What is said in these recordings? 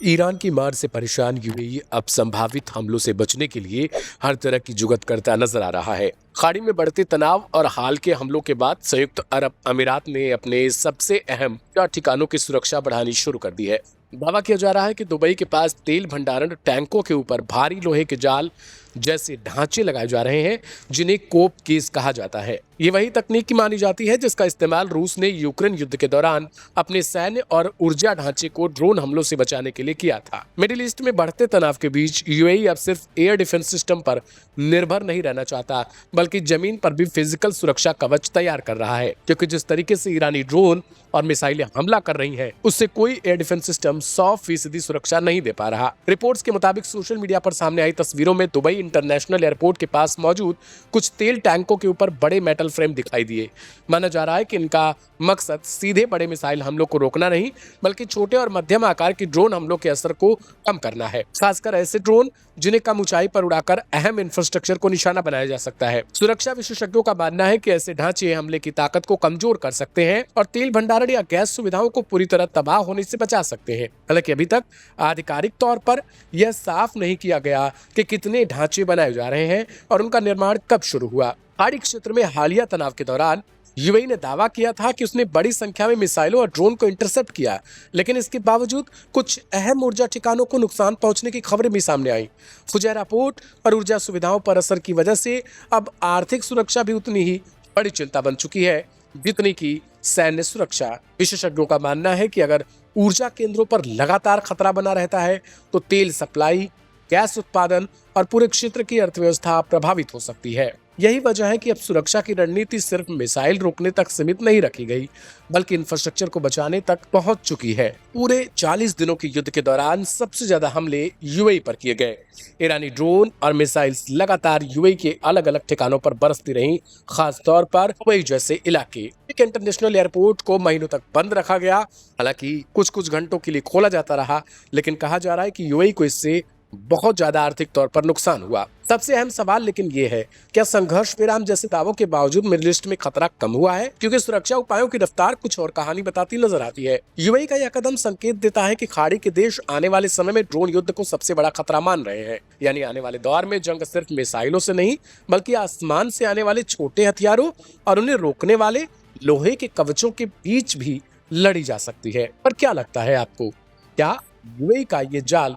Iran की मार से परेशान यूएई अब संभावित हमलों से बचने के लिए हर तरह की जुगत करता नजर आ रहा है। खाड़ी में बढ़ते तनाव और हाल के हमलों के बाद संयुक्त अरब अमीरात ने अपने सबसे अहम ठिकानों की सुरक्षा बढ़ानी शुरू कर दी है। दावा किया जा रहा है कि दुबई के पास तेल भंडारण टैंकों के ऊपर भारी लोहे के जाल जैसे ढांचे लगाए जा रहे हैं, जिन्हें कोप केस कहा जाता है। ये वही तकनीक मानी जाती है जिसका इस्तेमाल रूस ने यूक्रेन युद्ध के दौरान अपने सैन्य और ऊर्जा ढांचे को ड्रोन हमलों से बचाने के लिए किया था। मिडिल ईस्ट में बढ़ते तनाव के बीच यूएई अब सिर्फ एयर डिफेंस सिस्टम पर निर्भर नहीं रहना चाहता, बल्कि जमीन पर भी फिजिकल सुरक्षा कवच तैयार कर रहा है, क्योंकि जिस तरीके से ईरानी ड्रोन और मिसाइलें हमला कर रही हैं, उससे कोई एयर डिफेंस सिस्टम 100% सुरक्षा नहीं दे पा रहा। रिपोर्ट्स के मुताबिक सोशल मीडिया पर सामने आई तस्वीरों में दुबई इंटरनेशनल एयरपोर्ट के पास मौजूद कुछ तेल टैंकों के ऊपर बड़े मेटल फ्रेम दिखाई दिए। माना जा रहा है कि इनका मकसद सीधे बड़े मिसाइल हमलों को रोकना नहीं, बल्कि छोटे और मध्यम आकार की ड्रोन हमलों के असर को कम करना है, खासकर ऐसे ड्रोन जिन्हें कम ऊंचाई पर उड़ाकर अहम इंफ्रास्ट्रक्चर को निशाना बनाया जा सकता है। सुरक्षा विशेषज्ञों का मानना है कि ऐसे ढांचे हमले की ताकत को कमजोर कर सकते हैं और तेल भंडारण या गैस सुविधाओं को पूरी तरह तबाह होने से बचा सकते हैं। हालांकि अभी तक आधिकारिक तौर पर यह साफ नहीं किया गया कि कितने ढांचे बनाए जा रहे हैं और उनका निर्माण कब शुरू हुआ। खाड़ी क्षेत्र में हालिया तनाव के दौरान यूएई ने दावा किया था कि उसने बड़ी संख्या में मिसाइलों और ड्रोन को इंटरसेप्ट किया, लेकिन इसके बावजूद कुछ अहम ऊर्जा ठिकानों को नुकसान पहुंचने की खबरें भी सामने आई। फुजैरा पोर्ट और ऊर्जा सुविधाओं पर असर की वजह से अब आर्थिक सुरक्षा भी उतनी ही बड़ी चिंता बन चुकी है जितनी की सैन्य सुरक्षा। विशेषज्ञों का मानना है कि अगर ऊर्जा केंद्रों पर लगातार खतरा बना रहता है तो तेल सप्लाई, गैस उत्पादन और पूरे क्षेत्र की अर्थव्यवस्था प्रभावित हो सकती है। यही वजह है कि अब सुरक्षा की रणनीति सिर्फ मिसाइल रोकने तक सीमित नहीं रखी गई, बल्कि इंफ्रास्ट्रक्चर को बचाने तक पहुंच चुकी है। पूरे 40 दिनों के युद्ध के दौरान सबसे ज्यादा हमले यूएई पर किए गए। ईरानी ड्रोन और मिसाइल्स लगातार यूएई के अलग अलग ठिकानों पर बरसती रहीं, खास तौर पर दुबई जैसे इलाके। एक इंटरनेशनल एयरपोर्ट को महीनों तक बंद रखा गया, हालांकि कुछ कुछ घंटों के लिए खोला जाता रहा, लेकिन कहा जा रहा है कि यूएई को इससे बहुत ज्यादा आर्थिक तौर पर नुकसान हुआ। सबसे अहम सवाल लेकिन ये है, क्या संघर्ष विराम जैसे दावों के बावजूद मिडिल ईस्ट में खतरा कम हुआ है? क्योंकि सुरक्षा उपायों की रफ्तार कुछ और कहानी बताती नजर आती है। यूएई का यह कदम संकेत देता है कि खाड़ी के देश आने वाले समय में ड्रोन युद्ध को सबसे बड़ा खतरा मान रहे हैं। यानी आने वाले दौर में जंग सिर्फ मिसाइलों से नहीं, बल्कि आसमान से आने वाले छोटे हथियारों और उन्हें रोकने वाले लोहे के कवचों के बीच भी लड़ी जा सकती है। पर क्या लगता है आपको, क्या यूएई का ये जाल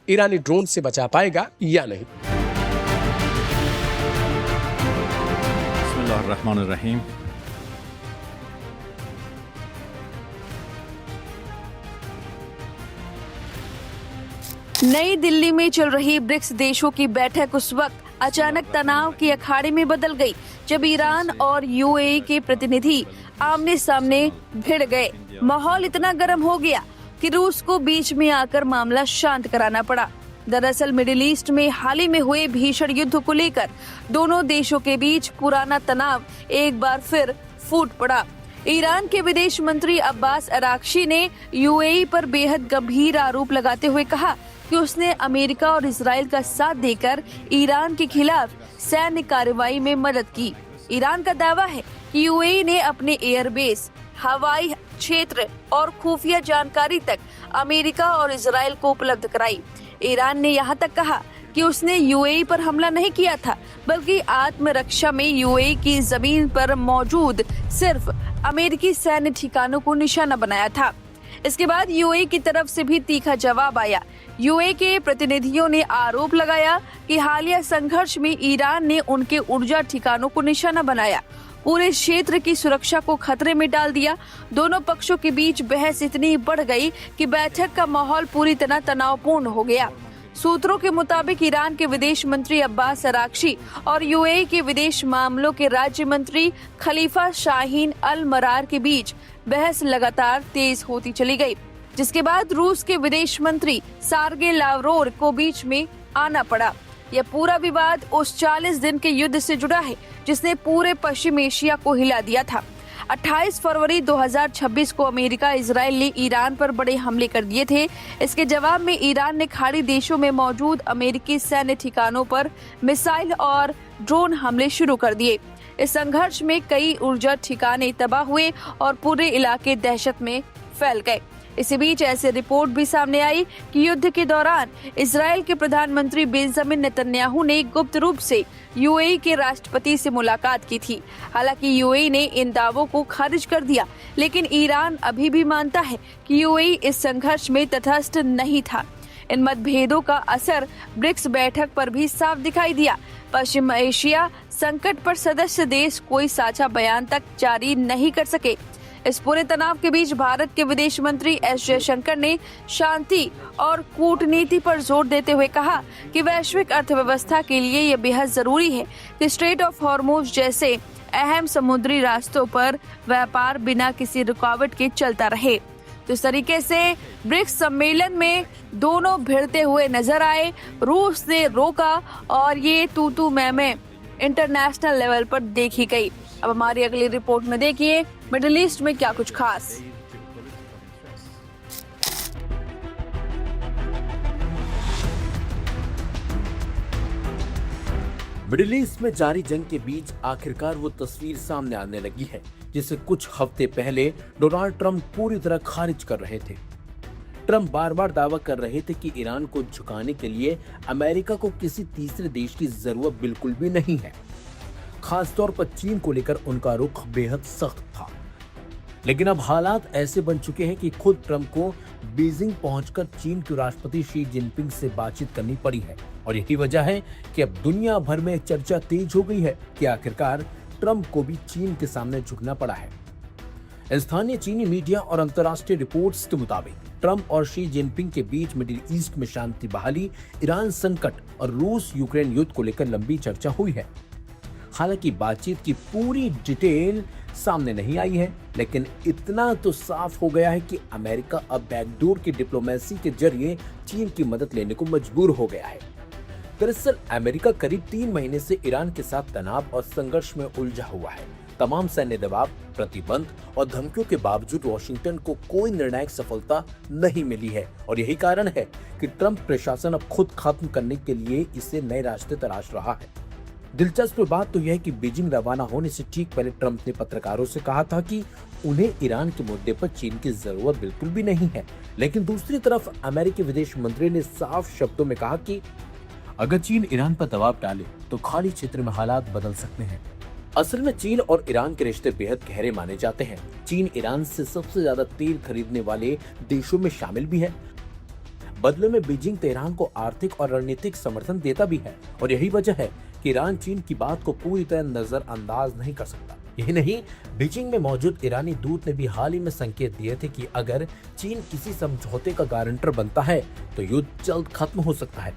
ईरानी ड्रोन से बचा पाएगा या नहीं? बिस्मिल्लाहिर्रहमानिर्रहीम। नई दिल्ली में चल रही ब्रिक्स देशों की बैठक उस वक्त अचानक तनाव की अखाड़े में बदल गई जब ईरान और यूएई के प्रतिनिधि आमने सामने भिड़ गए। माहौल इतना गर्म हो गया कि रूस को बीच में आकर मामला शांत कराना पड़ा। दरअसल मिडिल ईस्ट में हाल ही में हुए भीषण युद्ध को लेकर दोनों देशों के बीच पुराना तनाव एक बार फिर फूट पड़ा। ईरान के विदेश मंत्री अब्बास अराक्ची ने यूएई पर बेहद गंभीर आरोप लगाते हुए कहा कि उसने अमेरिका और इजराइल का साथ देकर ईरान के खिलाफ सैन्य कार्रवाई में मदद की। ईरान का दावा है कि यूएई ने अपने एयरबेस, हवाई क्षेत्र और खुफिया जानकारी तक अमेरिका और इजराइल को उपलब्ध कराई। ईरान ने यहाँ तक कहा कि उसने यूएई पर हमला नहीं किया था, बल्कि आत्मरक्षा में यूएई की जमीन पर मौजूद सिर्फ अमेरिकी सैन्य ठिकानों को निशाना बनाया था। इसके बाद यूएई की तरफ से भी तीखा जवाब आया। यूएई के प्रतिनिधियों ने आरोप लगाया कि हालिया संघर्ष में ईरान ने उनके ऊर्जा ठिकानों को निशाना बनाया, पूरे क्षेत्र की सुरक्षा को खतरे में डाल दिया। दोनों पक्षों के बीच बहस इतनी बढ़ गई कि बैठक का माहौल पूरी तरह तनावपूर्ण हो गया। सूत्रों के मुताबिक ईरान के विदेश मंत्री अब्बास अराक्ची और यूएई के विदेश मामलों के राज्य मंत्री खलीफा शाहीन अल मरार के बीच बहस लगातार तेज होती चली गई, जिसके बाद रूस के विदेश मंत्री सार्गे लावरोव को बीच में आना पड़ा। यह पूरा विवाद उस 40 दिन के युद्ध से जुड़ा है जिसने पूरे पश्चिम एशिया को हिला दिया था। 28 फरवरी 2026 को अमेरिका इजराइल ने ईरान पर बड़े हमले कर दिए थे। इसके जवाब में ईरान ने खाड़ी देशों में मौजूद अमेरिकी सैन्य ठिकानों पर मिसाइल और ड्रोन हमले शुरू कर दिए। इस संघर्ष में कई ऊर्जा ठिकाने तबाह हुए और पूरे इलाके दहशत में फैल गए। इसी बीच ऐसी रिपोर्ट भी सामने आई कि युद्ध के दौरान इजराइल के प्रधानमंत्री बेंजामिन नेतन्याहू ने गुप्त रूप से यूएई के राष्ट्रपति से मुलाकात की थी। हालांकि यूएई ने इन दावों को खारिज कर दिया, लेकिन ईरान अभी भी मानता है कि यूएई इस संघर्ष में तटस्थ नहीं था। इन मतभेदों का असर ब्रिक्स बैठक पर भी साफ दिखाई दिया। पश्चिम एशिया संकट पर सदस्य देश कोई साझा बयान तक जारी नहीं कर सके। इस पूरे तनाव के बीच भारत के विदेश मंत्री एस जयशंकर ने शांति और कूटनीति पर जोर देते हुए कहा कि वैश्विक अर्थव्यवस्था के लिए यह बेहद जरूरी है कि स्ट्रेट ऑफ हॉर्मुज जैसे अहम समुद्री रास्तों पर व्यापार बिना किसी रुकावट के चलता रहे। तो इस तरीके से ब्रिक्स सम्मेलन में दोनों भिड़ते हुए नजर आए। रूस ने रोका और ये तू मैं इंटरनेशनल लेवल पर देखी गई। अब हमारी अगली रिपोर्ट में देखिए मिडिल ईस्ट में क्या कुछ खास। मिडिल ईस्ट में जारी जंग के बीच आखिरकार वो तस्वीर सामने आने लगी है जिसे कुछ हफ्ते पहले डोनाल्ड ट्रंप पूरी तरह खारिज कर रहे थे। ट्रंप बार बार दावा कर रहे थे कि ईरान को झुकाने के लिए अमेरिका को किसी तीसरे देश की जरूरत बिल्कुल भी नहीं है। खासतौर पर चीन को लेकर उनका रुख बेहद सख्त था। लेकिन अब हालात ऐसे बन चुके हैं कि खुद ट्रंप को बीजिंग पहुंचकर चीन के राष्ट्रपति शी जिनपिंग से बातचीत करनी पड़ी है। और यही वजह है कि अब दुनिया भर में चर्चा तेज हो गई है कि आखिरकार ट्रंप को भी चीन के सामने झुकना पड़ा है। स्थानीय चीनी मीडिया और अंतर्राष्ट्रीय रिपोर्ट्स के मुताबिक ट्रंप और शी जिनपिंग के बीच मिडिल ईस्ट में शांति बहाली, ईरान संकट और रूस यूक्रेन युद्ध को लेकर लंबी चर्चा हुई है। हालांकि बातचीत की पूरी डिटेल सामने नहीं आई है, लेकिन इतना तो साफ हो गया है कि अमेरिका अब बैकडोर की डिप्लोमेसी के जरिए चीन की मदद लेने को मजबूर हो गया है। दरअसल अमेरिका करीब 3 महीने से ईरान के साथ तनाव और संघर्ष में उलझा हुआ है। तमाम सैन्य दबाव, प्रतिबंध और धमकियों के बावजूद वॉशिंगटन को कोई निर्णायक सफलता नहीं मिली है और यही कारण है कि ट्रंप प्रशासन अब खुद खत्म करने के लिए इसे नए रास्ते तलाश रहा है। दिलचस्प बात तो यह है कि बीजिंग रवाना होने से ठीक पहले ट्रंप ने पत्रकारों से कहा था कि उन्हें ईरान के मुद्दे पर चीन की जरूरत बिल्कुल भी नहीं है। लेकिन दूसरी तरफ अमेरिकी विदेश मंत्री ने साफ शब्दों में कहा कि अगर चीन ईरान पर दबाव डाले तो खाड़ी क्षेत्र में हालात बदल सकते हैं। असल में चीन और ईरान के रिश्ते बेहद गहरे माने जाते हैं। चीन ईरान से सबसे ज्यादा तेल खरीदने वाले देशों में शामिल भी है। बदले में बीजिंग तेहरान को आर्थिक और रणनीतिक समर्थन देता भी है और यही वजह है कि ईरान चीन की बात को पूरी तरह नजरअंदाज नहीं कर सकता। यही नहीं, बीजिंग में मौजूद ईरानी दूत ने भी हाल ही में संकेत दिए थे कि अगर चीन किसी समझौते का गारंटर बनता है तो युद्ध जल्द खत्म हो सकता है।